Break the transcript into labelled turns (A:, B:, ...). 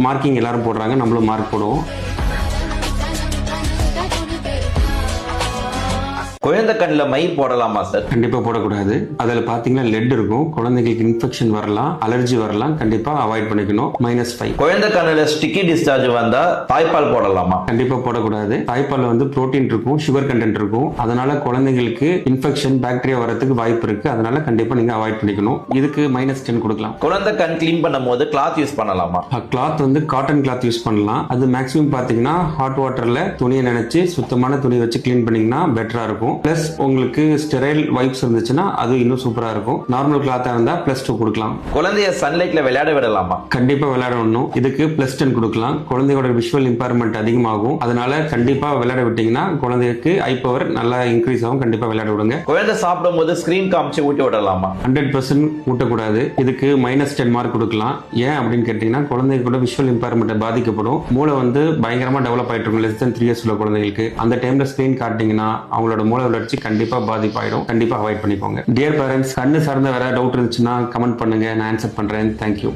A: Marking எல்லாரும் போடுறாங்க, நம்மளும் மார்க் போடுவோம்.
B: குழந்தை கண்ணில் மை போடலாமா சார்?
A: கண்டிப்பா போடக்கூடாது. அதுல பாத்தீங்கன்னா லெட் இருக்கும், குழந்தைகளுக்கு இன்ஃபெக்ஷன் வரலாம், அலர்ஜி வரலாம், கண்டிப்பா அவாய்ட் பண்ணிக்கணும். -5.
B: குழந்தை கண்ணில் ஸ்டிக்கி டிஸ்சார்ஜ் வந்தா தாய்ப்பால் போடலாமா?
A: கண்டிப்பா போடக்கூடாது. தாய்ப்பால் வந்து புரோட்டீன் இருக்கும், சுகர் கண்டென்ட் இருக்கும், அதனால குழந்தைங்களுக்கு இன்ஃபெக்ஷன் பாக்டீரியா வரதுக்கு வாய்ப்பு இருக்கு. அதனால கண்டிப்பா நீங்க அவாய்ட் பண்ணிக்கணும். இதுக்கு -10 கொடுக்கலாம்.
B: குழந்தை கண் கிளீன் பண்ணும் போது கிளாத் யூஸ் பண்ணலாமா?
A: கிளாத் வந்து காட்டன் கிளாத் யூஸ் பண்ணலாம். அது மேக்ஸிமம் பாத்தீங்கன்னா ஹாட் வாட்டர்ல துணியை நினைச்சு சுத்தமான துணி வச்சு கிளீன் பண்ணீங்கன்னா பெட்டரா இருக்கும். பிளஸ் உங்களுக்கு ஸ்டெரைல் வைப்ஸ் இருந்துச்சுன்னா அது இன்னும் சூப்பரா இருக்கும். நார்மல் கிளாத்தா இருந்தா +2 கொடுக்கலாம்.
B: குழந்தைய சன்லைட்ல விளையாட விடலாமா?
A: கண்டிப்பா விளையாடணும். இதுக்கு +10 கொடுக்கலாம். குழந்தையோட விஷுவல் இம்பேர்மெண்ட் அதிகமாகும், அதனால கண்டிப்பா விளையாட விட்டீங்கன்னா குழந்தைக்கு ஐ பவர் நல்லா இன்க்ரீஸ் ஆகும். கண்டிப்பா விளையாட விடுங்க.
B: குழந்தை சாப்பிடும் போது ஸ்கிரீன் காமிச்சு ஊட்டி விடலாமா?
A: 100% ஊட்டக்கூடாது. இதுக்கு -10 மார்க் கொடுக்கலாம். ஏன் அப்படின்னு கேட்டீங்கன்னா குழந்தைகளோட விஷுவல் இம்பேர்மெண்ட் பாதிக்கப்படும். மூளை வந்து பயங்கரமா டெவலப் ஆயிட்டு இருக்கும் less than 3 years உள்ள குழந்தைகளுக்கு. அந்த டைம்ல ஸ்கிரீன் காட்டிங்கன்னா அவங்களோட மூளை வளர்ச்சி கண்டிப்பா பாதிப்பாயிடும். கண்டிப்பா அவாய்ட் பண்ணிக்கோங்க. டியர் பேரண்ட்ஸ், கண்ணு சார்ந்த வேற டவுட் இருந்துச்சுன்னா கமெண்ட் பண்ணுங்க, நான் ஆன்சர் பண்றேன். தேங்க்யூ.